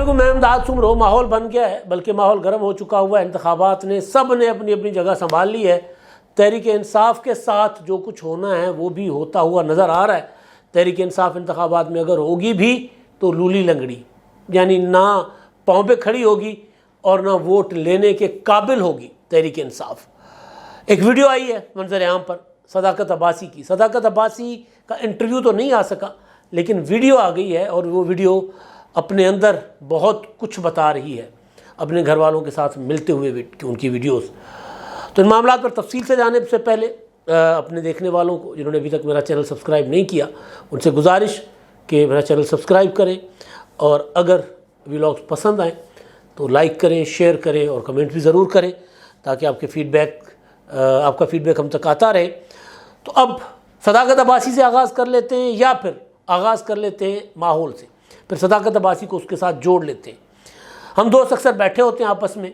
علیکم، میں امداد سمرو۔ ماحول بن گیا ہے، بلکہ ماحول گرم ہو چکا ہوا ہے۔ انتخابات نے سب نے اپنی اپنی جگہ سنبھال لی ہے۔ تحریک انصاف کے ساتھ جو کچھ ہونا ہے وہ بھی ہوتا ہوا نظر آ رہا ہے۔ تحریک انصاف انتخابات میں اگر ہوگی بھی تو لولی لنگڑی، یعنی نہ پاؤں پہ کھڑی ہوگی اور نہ ووٹ لینے کے قابل ہوگی تحریک انصاف۔ ایک ویڈیو آئی ہے منظر عام پر صداقت عباسی کی۔ صداقت عباسی کا انٹرویو تو نہیں آ سکا، لیکن ویڈیو آ گئی ہے، اور وہ ویڈیو اپنے اندر بہت کچھ بتا رہی ہے، اپنے گھر والوں کے ساتھ ملتے ہوئے ان کی ویڈیوز۔ تو ان معاملات پر تفصیل سے جانے سے پہلے اپنے دیکھنے والوں کو جنہوں نے ابھی تک میرا چینل سبسکرائب نہیں کیا، ان سے گزارش کہ میرا چینل سبسکرائب کریں، اور اگر ویلاگز پسند آئیں تو لائک کریں، شیئر کریں اور کمنٹ بھی ضرور کریں، تاکہ آپ کا فیڈ بیک ہم تک آتا رہے۔ تو اب صداقت عباسی سے آغاز کر لیتے ہیں، یا پھر آغاز کر لیتے ہیں ماحول سے، پھر صداقت عباسی کو اس کے ساتھ جوڑ لیتے ہیں۔ ہم دوست اکثر بیٹھے ہوتے ہیں آپس میں،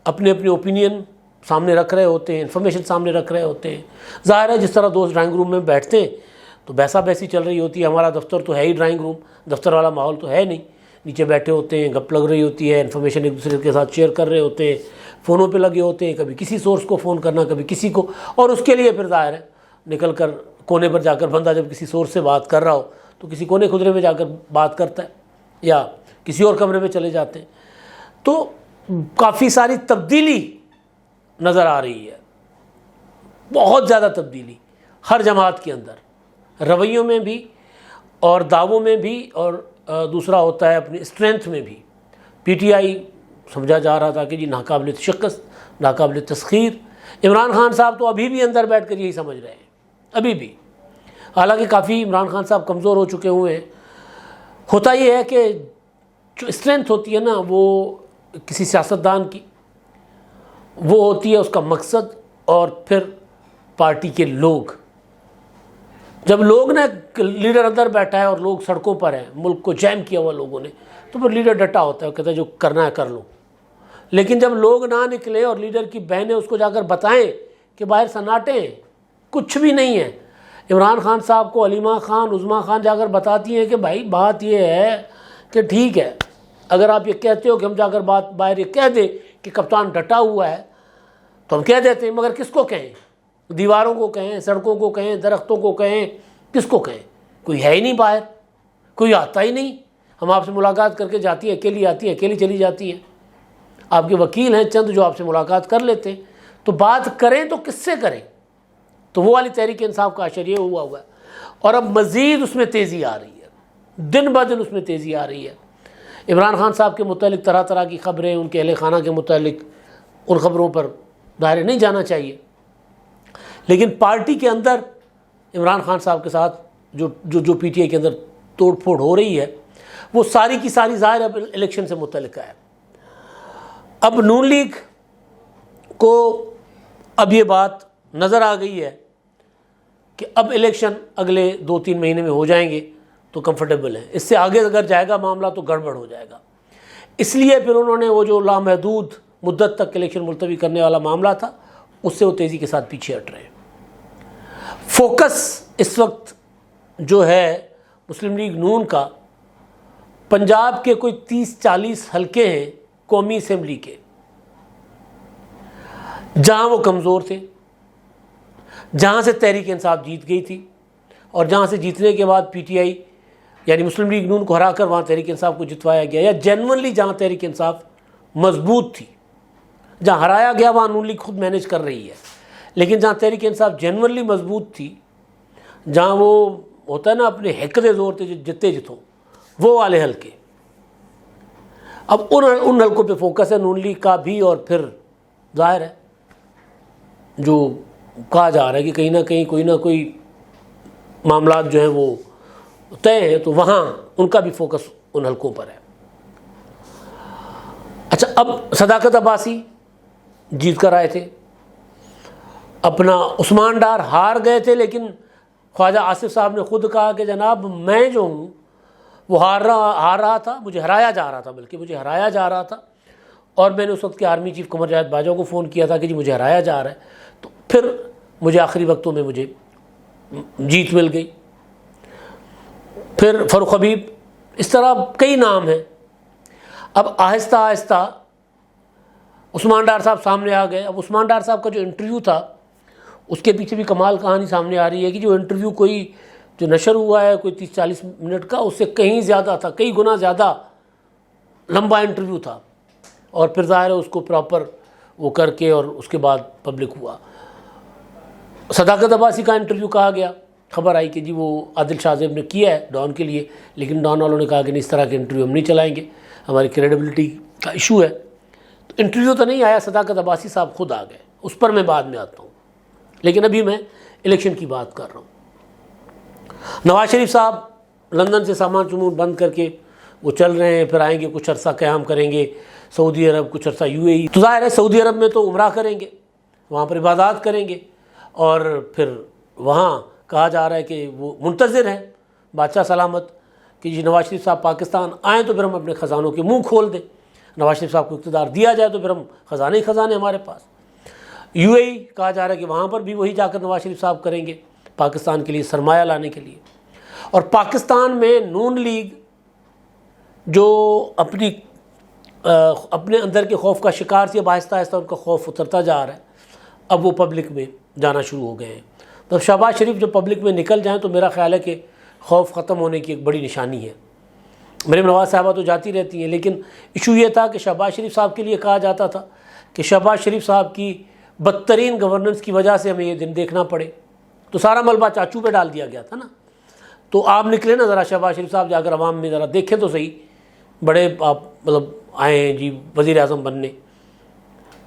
اپنے اوپینین سامنے رکھ رہے ہوتے ہیں، انفارمیشن سامنے رکھ رہے ہوتے ہیں۔ ظاہر ہے جس طرح دوست ڈرائنگ روم میں بیٹھتے ہیں تو بحثہ بحثی چل رہی ہوتی ہے۔ ہمارا دفتر تو ہے ہی ڈرائنگ روم، دفتر والا ماحول تو ہے نہیں۔ نیچے بیٹھے ہوتے ہیں، گپ لگ رہی ہوتی ہے، انفارمیشن ایک دوسرے کے ساتھ شیئر کر رہے ہوتے ہیں، فونوں پہ لگے ہوتے ہیں، کبھی کسی سورس کو فون کرنا، کبھی کسی کو، اور اس کے لیے پھر ظاہر ہے نکل کر کونے پر جا کر بندہ جب کسی سورس سے بات کر رہا ہو تو کسی کونے خدرے میں جا کر بات کرتا ہے، یا کسی اور کمرے میں چلے جاتے ہیں۔ تو کافی ساری تبدیلی نظر آ رہی ہے، بہت زیادہ تبدیلی ہر جماعت کے اندر، رویوں میں بھی اور دعووں میں بھی، اور دوسرا ہوتا ہے اپنی اسٹرینتھ میں بھی۔ پی ٹی آئی سمجھا جا رہا تھا کہ جی ناقابل شکست، ناقابل تسخیر۔ عمران خان صاحب تو ابھی بھی اندر بیٹھ کر یہی سمجھ رہے ہیں، ابھی بھی، حالانکہ کافی عمران خان صاحب کمزور ہو چکے ہوئے ہیں۔ ہوتا یہ ہے کہ جو اسٹرینتھ ہوتی ہے نا وہ کسی سیاستدان کی، وہ ہوتی ہے اس کا مقصد اور پھر پارٹی کے لوگ۔ جب لوگ نے لیڈر اندر بیٹھا ہے اور لوگ سڑکوں پر ہیں، ملک کو جیم کیا ہوا لوگوں نے، تو پھر لیڈر ڈٹا ہوتا ہے، کہتا ہے جو کرنا ہے کر لو۔ لیکن جب لوگ نہ نکلے اور لیڈر کی بہنیں اس کو جا کر بتائیں کہ باہر سناٹے ہیں، کچھ بھی نہیں ہے، عمران خان صاحب کو علیمہ خان، عظمیٰ خان جا کر بتاتی ہیں کہ بھائی بات یہ ہے کہ ٹھیک ہے، اگر آپ یہ کہتے ہو کہ ہم جا کر بات باہر یہ کہہ دیں کہ کپتان ڈٹا ہوا ہے تو ہم کہہ دیتے ہیں، مگر کس کو کہیں؟ دیواروں کو کہیں، سڑکوں کو کہیں، درختوں کو کہیں، کس کو کہیں؟ کوئی ہے ہی نہیں باہر، کوئی آتا ہی نہیں۔ ہم آپ سے ملاقات کر کے جاتی ہے، اکیلی آتی ہے، اکیلی چلی جاتی ہے۔ آپ کے وکیل ہیں چند جو آپ سے ملاقات کر لیتے ہیں، تو بات کریں تو کس سے کریں؟ تو وہ والی تحریک انصاف کا اشر یہ ہوا ہے، اور اب مزید اس میں تیزی آ رہی ہے، دن بہ دن اس میں تیزی آ رہی ہے۔ عمران خان صاحب کے متعلق طرح طرح کی خبریں، ان کے اہل خانہ کے متعلق، ان خبروں پر ظاہر نہیں جانا چاہیے، لیکن پارٹی کے اندر عمران خان صاحب کے ساتھ جو پی ٹی آئی کے اندر توڑ پھوڑ ہو رہی ہے، وہ ساری کی ساری ظاہر اب الیکشن سے متعلق ہے۔ اب نون لیگ کو اب یہ بات نظر آ گئی ہے کہ اب الیکشن اگلے 2-3 مہینے میں ہو جائیں گے تو کمفرٹیبل ہے، اس سے آگے اگر جائے گا معاملہ تو گڑبڑ ہو جائے گا۔ اس لیے پھر انہوں نے وہ جو لامحدود مدت تک الیکشن ملتوی کرنے والا معاملہ تھا، اس سے وہ تیزی کے ساتھ پیچھے ہٹ رہے ہیں۔ فوکس اس وقت جو ہے مسلم لیگ نون کا، پنجاب کے کوئی 30-40 حلقے ہیں قومی اسمبلی کے، جہاں وہ کمزور تھے، جہاں سے تحریک انصاف جیت گئی تھی، اور جہاں سے جیتنے کے بعد پی ٹی آئی یعنی مسلم لیگ نون کو ہرا کر وہاں تحریک انصاف کو جتوایا گیا، یا جینونلی جہاں تحریک انصاف مضبوط تھی، جہاں ہرایا گیا وہاں نون لیگ خود مینیج کر رہی ہے، لیکن جہاں تحریک انصاف جینونلی مضبوط تھی، جہاں وہ ہوتا ہے نا اپنے حکتے زور تھے جتے جتوں، وہ والے حلقے، اب ان حلقوں پہ فوکس ہے نون لیگ کا بھی، اور پھر ظاہر ہے جو کہا جا رہا ہے کہ کہیں نہ کہیں کوئی نہ کوئی معاملات جو ہیں وہ طے ہیں، تو وہاں ان کا بھی فوکس ان حلقوں پر ہے۔ اچھا، اب صداقت عباسی جیت کر آئے تھے، اپنا عثمان ڈار ہار گئے تھے، لیکن خواجہ آصف صاحب نے خود کہا کہ جناب میں جو ہوں وہ ہار رہا تھا، مجھے ہرایا جا رہا تھا، بلکہ مجھے ہرایا جا رہا تھا، اور میں نے اس وقت کے آرمی چیف قمر جاوید باجوہ کو فون کیا تھا کہ جی مجھے ہرایا جا رہا ہے، تو پھر مجھے آخری وقتوں میں مجھے جیت مل گئی۔ پھر فاروق حبیب، اس طرح کئی نام ہیں۔ اب آہستہ آہستہ عثمان ڈار صاحب سامنے آ گئے. اب عثمان ڈار صاحب کا جو انٹرویو تھا اس کے پیچھے بھی کمال کہانی سامنے آ رہی ہے کہ جو انٹرویو کوئی جو نشر ہوا ہے کوئی 30-40 منٹ کا، اس سے کہیں زیادہ تھا، کئی گنا زیادہ لمبا انٹرویو تھا. اور پھر ظاہر ہے اس کو پراپر وہ کر کے اور اس کے بعد پبلک ہوا. صداقت عباسی کا انٹرویو کہا گیا، خبر آئی کہ جی وہ عادل شاہ زیب نے کیا ہے ڈان کے لیے، لیکن ڈان والوں نے کہا کہ نہیں، اس طرح کے انٹرویو ہم نہیں چلائیں گے، ہماری کریڈیبلٹی کا ایشو ہے. تو انٹرویو تو نہیں آیا، صداقت عباسی صاحب خود آ گئے، اس پر میں بعد میں آتا ہوں. لیکن ابھی میں الیکشن کی بات کر رہا ہوں. نواز شریف صاحب لندن سے سامان سمون بند کر کے وہ چل رہے ہیں، پھر آئیں گے کچھ عرصہ قیام کریں گے سعودی عرب، کچھ عرصہ UAE. تو ظاہر ہے سعودی عرب میں تو عمرہ کریں گے، وہاں پر عبادات کریں گے، اور پھر وہاں کہا جا رہا ہے کہ وہ منتظر ہیں بادشاہ سلامت کہ جی نواز شریف صاحب پاکستان آئیں تو پھر ہم اپنے خزانوں کے منہ کھول دیں، نواز شریف صاحب کو اقتدار دیا جائے تو پھر ہم خزانے ہی خزانے ہمارے پاس. UAE کہا جا رہا ہے کہ وہاں پر بھی وہی جا کر نواز شریف صاحب کریں گے پاکستان کے لیے سرمایہ لانے کے لیے. اور پاکستان میں نون لیگ جو اپنے اندر کے خوف کا شکار تھی، اب آہستہ آہستہ ان کا خوف اترتا جا رہا ہے، اب وہ پبلک میں جانا شروع ہو گئے ہیں. تو شہباز شریف جو پبلک میں نکل جائیں تو میرا خیال ہے کہ خوف ختم ہونے کی ایک بڑی نشانی ہے. مریم نواز صاحبہ تو جاتی رہتی ہیں، لیکن ایشو یہ تھا کہ شہباز شریف صاحب کے لیے کہا جاتا تھا کہ شہباز شریف صاحب کی بدترین گورننس کی وجہ سے ہمیں یہ دن دیکھنا پڑے، تو سارا ملبہ چاچو پہ ڈال دیا گیا تھا نا. تو آپ نکلے نا ذرا، شہباز شریف صاحب جا کر عوام میں ذرا دیکھیں تو صحیح، بڑے آپ مطلب آئے ہیں جی وزیر اعظم بننے،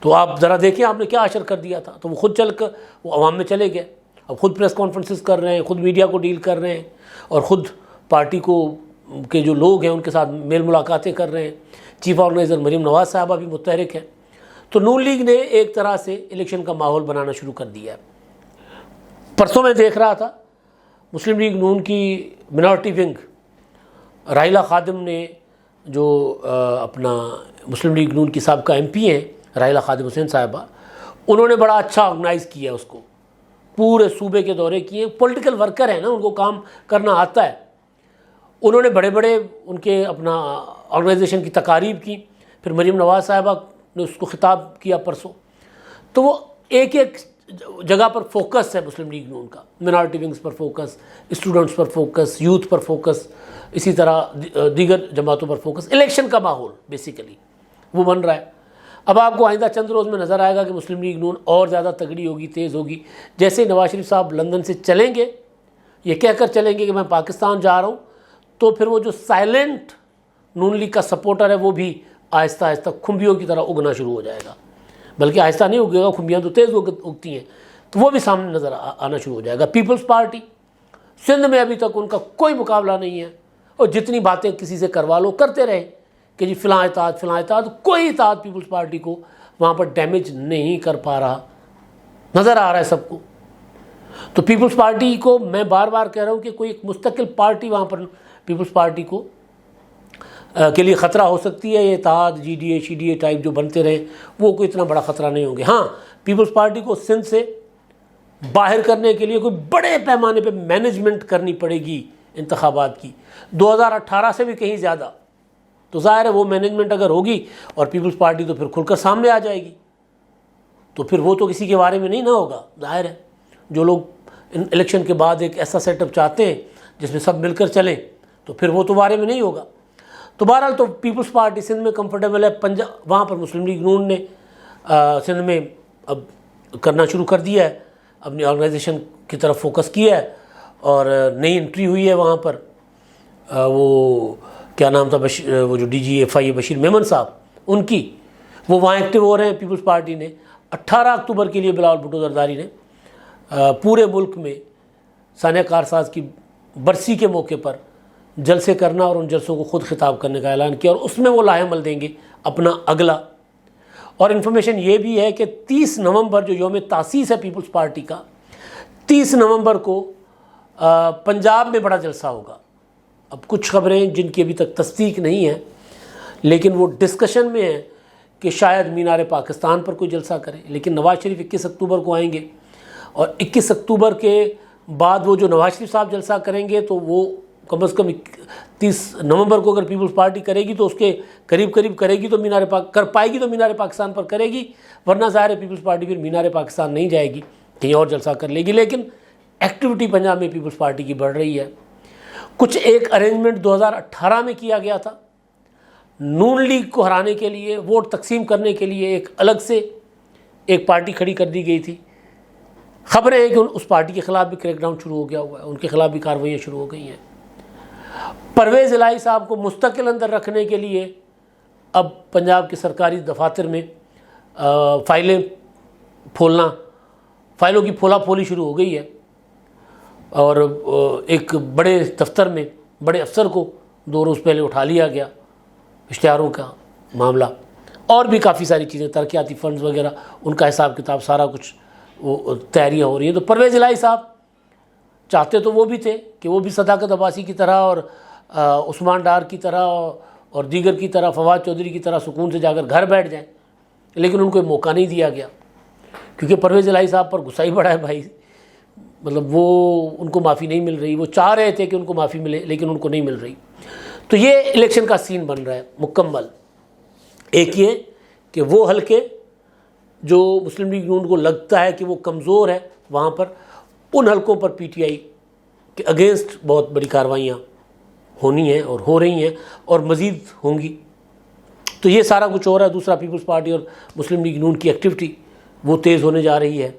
تو آپ ذرا دیکھیں آپ نے کیا اشر کر دیا تھا. تو وہ خود چل کر وہ عوام میں چلے گئے، اب خود پریس کانفرنسز کر رہے ہیں، خود میڈیا کو ڈیل کر رہے ہیں، اور خود پارٹی کو کے جو لوگ ہیں ان کے ساتھ میل ملاقاتیں کر رہے ہیں. چیف آرگنائزر مریم نواز صاحبہ بھی متحرک ہیں. تو نون لیگ نے ایک طرح سے الیکشن کا ماحول بنانا شروع کر دیا ہے. پرسوں میں دیکھ رہا تھا مسلم لیگ نون کی منارٹی ونگ راحیلہ خادم نے، جو اپنا مسلم لیگ نون کی سابقہ MP ہیں راحیلہ خادم حسین صاحبہ، انہوں نے بڑا اچھا آرگنائز کیا اس کو، پورے صوبے کے دورے کیے. پولیٹیکل ورکر ہیں نا، ان کو کام کرنا آتا ہے. انہوں نے بڑے بڑے ان کے اپنا آرگنائزیشن کی تقاریب کی. پھر مریم نواز صاحبہ نے اس کو خطاب کیا پرسوں. تو وہ ایک ایک جگہ پر فوکس ہے مسلم لیگ نون کا، منارٹی ونگز پر فوکس، اسٹوڈنٹس پر فوکس، یوتھ پر فوکس، اسی طرح دیگر جماعتوں پر فوکس. الیکشن کا ماحول بیسیکلی وہ بن رہا ہے. اب آپ کو آئندہ چند روز میں نظر آئے گا کہ مسلم لیگ نون اور زیادہ تگڑی ہوگی، تیز ہوگی. جیسے نواز شریف صاحب لندن سے چلیں گے، یہ کہہ کر چلیں گے کہ میں پاکستان جا رہا ہوں، تو پھر وہ جو سائلنٹ نون لیگ کا سپورٹر ہے وہ بھی آہستہ آہستہ کھمبیوں کی طرح اگنا شروع ہو جائے گا. بلکہ آہستہ نہیں اگے گا، کھمبیاں تو تیز اگتی ہیں، تو وہ بھی سامنے نظر آنا شروع ہو جائے گا. پیپلز پارٹی سندھ میں ابھی تک ان کا کوئی مقابلہ نہیں ہے، اور جتنی باتیں کسی سے کروا لو کرتے رہے کہ جی فلاں اتحاد فلاں اتحاد، کوئی اتحاد پیپلز پارٹی کو وہاں پر ڈیمیج نہیں کر پا رہا، نظر آ رہا ہے سب کو. تو پیپلز پارٹی کو میں بار بار کہہ رہا ہوں کہ کوئی ایک مستقل پارٹی وہاں پر پیپلز پارٹی کو کے لیے خطرہ ہو سکتی ہے. یہ اتحاد GDA CDA ٹائپ جو بنتے رہے وہ کوئی اتنا بڑا خطرہ نہیں ہوں گے. ہاں پیپلز پارٹی کو سندھ سے باہر کرنے کے لیے کوئی بڑے پیمانے پہ مینجمنٹ کرنی پڑے گی انتخابات کی، 2018 سے بھی کہیں زیادہ. تو ظاہر ہے وہ مینجمنٹ اگر ہوگی اور پیپلز پارٹی تو پھر کھل کر سامنے آ جائے گی، تو پھر وہ تو کسی کے بارے میں نہیں نہ ہوگا. ظاہر ہے جو لوگ الیکشن کے بعد ایک ایسا سیٹ اپ چاہتے ہیں جس میں سب مل کر چلیں، تو پھر وہ تو بارے میں نہیں ہوگا. تو بہرحال تو پیپلز پارٹی سندھ میں کمفرٹیبل ہے. وہاں پر مسلم لیگ نون نے سندھ میں اب کرنا شروع کر دیا ہے، اپنی آرگنائزیشن کی طرف فوکس کیا ہے، اور نئی انٹری ہوئی ہے وہاں پر. وہ کیا نام تھا، وہ جو DG/FI بشیر میمن صاحب، ان کی وہ وہاں ایکٹیو ہو رہے ہیں. پیپلز پارٹی نے 18 اکتوبر کے لیے بلاول بھٹو زرداری نے پورے ملک میں ثانیہ کارساز کی برسی کے موقع پر جلسے کرنا اور ان جلسوں کو خود خطاب کرنے کا اعلان کیا، اور اس میں وہ لاہے عمل دیں گے اپنا اگلا. اور انفارمیشن یہ بھی ہے کہ 30 نومبر جو یوم تاسیس ہے پیپلز پارٹی کا، 30 نومبر کو پنجاب میں بڑا جلسہ ہوگا. اب کچھ خبریں جن کی ابھی تک تصدیق نہیں ہے لیکن وہ ڈسکشن میں ہے کہ شاید مینار پاکستان پر کوئی جلسہ کرے. لیکن نواز شریف 21 اکتوبر کو آئیں گے، اور 21 اکتوبر کے بعد وہ جو نواز شریف صاحب جلسہ کریں گے تو وہ کم از کم 30 نومبر کو اگر پیپلز پارٹی کرے گی تو اس کے قریب قریب کرے گی تو کر پائے گی تو مینار پاکستان پر کرے گی، ورنہ ظاہر ہے پیپلز پارٹی پھر مینار پاکستان نہیں جائے گی، کہیں اور جلسہ کر لے گی۔ لیکن ایکٹیویٹی پنجاب میں پیپلز پارٹی کی بڑھ رہی ہے۔ کچھ ایک ارینجمنٹ 2018 میں کیا گیا تھا، نون لیگ کو ہرانے کے لیے، ووٹ تقسیم کرنے کے لیے ایک الگ سے ایک پارٹی کھڑی کر دی گئی تھی۔ خبریں ہیں کہ اس پارٹی کے خلاف بھی کریک ڈاؤن شروع ہو گیا ہوا ہے، ان کے خلاف بھی کارروائیاں شروع ہو گئی ہیں۔ پرویز الہی صاحب کو مستقل اندر رکھنے کے لیے اب پنجاب کے سرکاری دفاتر میں فائلیں پھولنا، فائلوں کی پھولا پھولی شروع ہو گئی ہے، اور ایک بڑے دفتر میں بڑے افسر کو 2 روز پہلے اٹھا لیا گیا، اشتہاروں کا معاملہ، اور بھی کافی ساری چیزیں، ترقیاتی فنڈز وغیرہ، ان کا حساب کتاب سارا کچھ وہ تیاریاں ہو رہی ہیں۔ تو پرویز الہی صاحب چاہتے تو وہ بھی تھے کہ وہ بھی صداقت عباسی کی طرح اور عثمان ڈار کی طرح اور دیگر کی طرح، فواد چودھری کی طرح سکون سے جا کر گھر بیٹھ جائیں، لیکن ان کو موقع نہیں دیا گیا، کیونکہ پرویز الہی صاحب پر غصہ ہی بڑا ہے بھائی، مطلب وہ ان کو معافی نہیں مل رہی، وہ چاہ رہے تھے کہ ان کو معافی ملے لیکن ان کو نہیں مل رہی۔ تو یہ الیکشن کا سین بن رہا ہے مکمل۔ ایک یہ کہ وہ حلقے جو مسلم لیگ نون کو لگتا ہے کہ وہ کمزور ہے، وہاں پر ان حلقوں پر پی ٹی آئی کے اگینسٹ بہت بڑی کارروائیاں ہونی ہیں اور ہو رہی ہیں اور مزید ہوں گی۔ تو یہ سارا کچھ ہو رہا ہے۔ دوسرا، پیپلز پارٹی اور مسلم لیگ نون کی ایکٹیویٹی وہ تیز ہونے جا رہی ہے،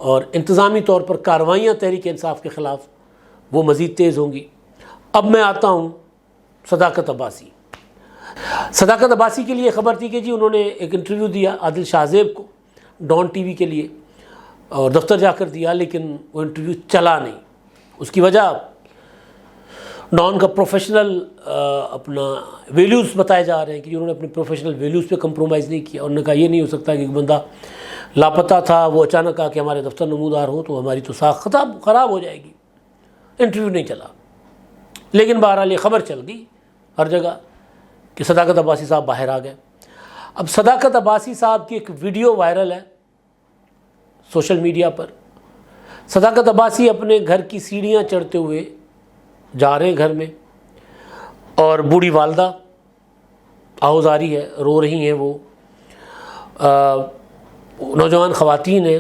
اور انتظامی طور پر کارروائیاں تحریک انصاف کے خلاف وہ مزید تیز ہوں گی۔ اب میں آتا ہوں صداقت عباسی۔ صداقت عباسی کے لیے خبر تھی کہ جی انہوں نے ایک انٹرویو دیا عادل شاہ زیب کو ڈان ٹی وی کے لیے، اور دفتر جا کر دیا، لیکن وہ انٹرویو چلا نہیں۔ اس کی وجہ ڈان کا پروفیشنل اپنا ویلیوز بتائے جا رہے ہیں کہ انہوں نے اپنے پروفیشنل ویلیوز پہ کمپرومائز نہیں کیا۔ انہوں نے کہا یہ نہیں ہو سکتا کہ ایک بندہ لاپتہ تھا، وہ اچانک آ کے ہمارے دفتر نمودار ہو تو ہماری تو ساکھ خراب ہو جائے گی۔ انٹرویو نہیں چلا، لیکن بہرحال یہ خبر چل گئی ہر جگہ کہ صداقت عباسی صاحب باہر آ گئے۔ اب صداقت عباسی صاحب کی ایک ویڈیو وائرل ہے سوشل میڈیا پر۔ صداقت عباسی اپنے گھر کی سیڑھیاں چڑھتے ہوئے جا رہے ہیں گھر میں، اور بوڑھی والدہ آہوزاری ہے، رو رہی ہیں۔ وہ نوجوان خواتین ہیں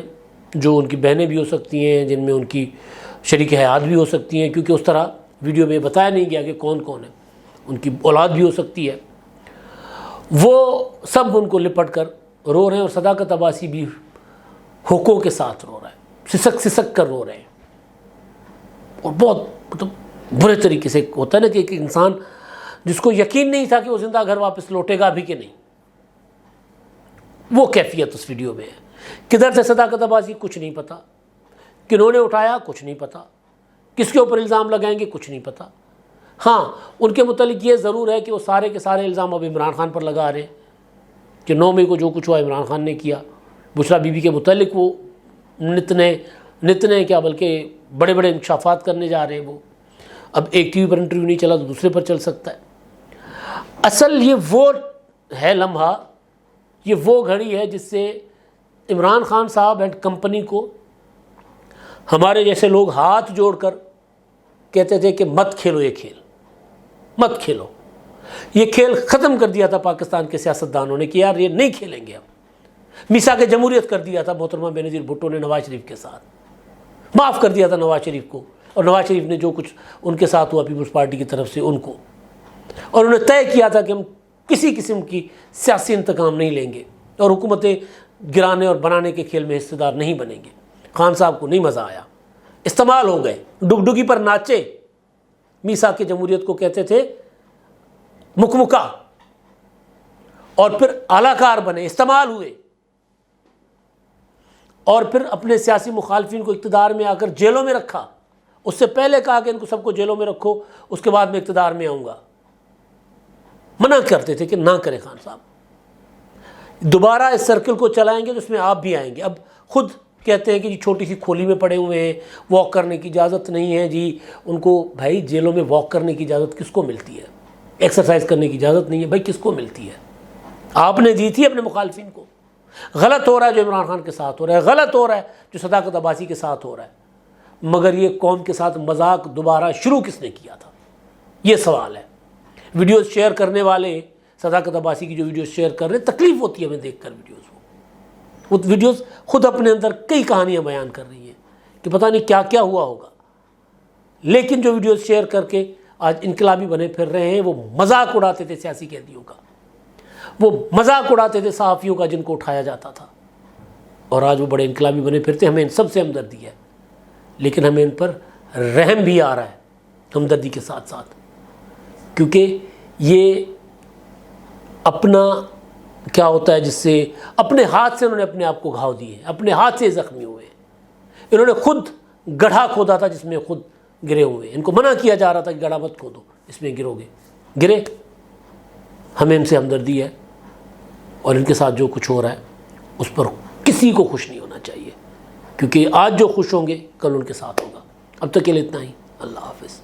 جو ان کی بہنیں بھی ہو سکتی ہیں، جن میں ان کی شریک حیات بھی ہو سکتی ہیں، کیونکہ اس طرح ویڈیو میں بتایا نہیں گیا کہ کون کون ہے، ان کی اولاد بھی ہو سکتی ہے۔ وہ سب ان کو لپٹ کر رو رہے ہیں، اور صداقت عباسی بھی ہوکوں کے ساتھ رو رہا ہے، سسک سسک کر رو رہے ہیں، اور بہت مطلب برے طریقے سے ہوتا ہے نا کہ ایک انسان جس کو یقین نہیں تھا کہ وہ زندہ گھر واپس لوٹے گا بھی کہ نہیں، وہ کیفیت اس ویڈیو میں ہے۔ کدھر سے صداقت عباسی کچھ نہیں پتا، کنہوں نے اٹھایا کچھ نہیں پتا، کس کے اوپر الزام لگائیں گے کچھ نہیں پتا۔ ہاں، ان کے متعلق یہ ضرور ہے کہ وہ سارے کے سارے الزام اب عمران خان پر لگا رہے ہیں کہ 9 مئی کو جو کچھ ہوا عمران خان نے کیا۔ بشرا بی بی کے متعلق وہ نتنے کیا بلکہ بڑے بڑے انکشافات کرنے جا رہے ہیں۔ وہ اب ایک ٹی وی پر انٹرویو نہیں چلا تو دوسرے پر چل سکتا ہے۔ اصل یہ وہ ہے لمحہ، یہ وہ گھڑی ہے جس سے عمران خان صاحب اینڈ کمپنی کو ہمارے جیسے لوگ ہاتھ جوڑ کر کہتے تھے کہ مت کھیلو یہ کھیل، مت کھیلو یہ کھیل، ختم کر دیا تھا پاکستان کے سیاستدانوں نے کہ یار یہ نہیں کھیلیں گے ہم۔ میثاق جمہوریت کر دیا تھا محترمہ بینظیر بھٹو نے نواز شریف کے ساتھ، معاف کر دیا تھا نواز شریف کو، اور نواز شریف نے جو کچھ ان کے ساتھ ہوا پیپلز پارٹی کی طرف سے ان کو، اور انہوں نے طے کیا تھا کہ ہم کسی قسم کی سیاسی انتقام نہیں لیں گے اور حکومتیں گرانے اور بنانے کے کھیل میں حصے دار نہیں بنیں گے۔ خان صاحب کو نہیں مزہ آیا، استعمال ہو گئے، ڈگڈگی پر ناچے، میثاق جمہوریت کو کہتے تھے مکمکا، اور پھر اعلی کار بنے، استعمال ہوئے، اور پھر اپنے سیاسی مخالفین کو اقتدار میں آ کر جیلوں میں رکھا۔ اس سے پہلے کہا کہ ان کو سب کو جیلوں میں رکھو، اس کے بعد میں اقتدار میں آؤں گا۔ منع کرتے تھے کہ نہ کریں خان صاحب، دوبارہ اس سرکل کو چلائیں گے تو اس میں آپ بھی آئیں گے۔ اب خود کہتے ہیں کہ جی چھوٹی سی کھولی میں پڑے ہوئے ہیں، واک کرنے کی اجازت نہیں ہے جی ان کو۔ بھائی جیلوں میں واک کرنے کی اجازت کس کو ملتی ہے؟ ایکسرسائز کرنے کی اجازت نہیں ہے بھائی، کس کو ملتی ہے؟ آپ نے دی تھی اپنے مخالفین کو۔ غلط ہو رہا ہے جو عمران خان کے ساتھ ہو رہا ہے، غلط ہو رہا ہے جو صداقت عباسی کے ساتھ ہو رہا ہے، مگر یہ قوم کے ساتھ مذاق دوبارہ شروع کس نے کیا تھا؟ یہ سوال ہے۔ ویڈیوز شیئر کرنے والے صداقت عباسی کی جو ویڈیوز شیئر کر رہے ہیں، تکلیف ہوتی ہے ہمیں دیکھ کر ویڈیوز وہ ویڈیوز خود اپنے اندر کئی کہانیاں بیان کر رہی ہیں کہ پتہ نہیں کیا کیا ہوا ہوگا، لیکن جو ویڈیوز شیئر کر کے آج انقلابی بنے پھر رہے ہیں، وہ مذاق اڑاتے تھے سیاسی قیدیوں کا، وہ مذاق اڑاتے تھے صحافیوں کا جن کو اٹھایا جاتا تھا، اور آج وہ بڑے انقلابی بنے پھرتے۔ ہمیں ان سب سے ہمدردی ہے، لیکن ہمیں ان پر رحم بھی آ رہا ہے ہمدردی کے ساتھ ساتھ، کیونکہ یہ اپنا کیا ہوتا ہے، جس سے اپنے ہاتھ سے انہوں نے اپنے آپ کو گھاؤ دیے، اپنے ہاتھ سے زخمی ہوئے ہیں۔ انہوں نے خود گڑھا کھودا تھا جس میں خود گرے ہوئے، ان کو منع کیا جا رہا تھا کہ گڑھا مت کھودو، اس میں گرو گے، گرے۔ ہمیں ان سے ہمدردی ہے، اور ان کے ساتھ جو کچھ ہو رہا ہے اس پر کسی کو خوش نہیں ہونا چاہیے، کیونکہ آج جو خوش ہوں گے کل ان کے ساتھ ہوگا۔ اب تک کے لیے اتنا ہی، اللہ حافظ۔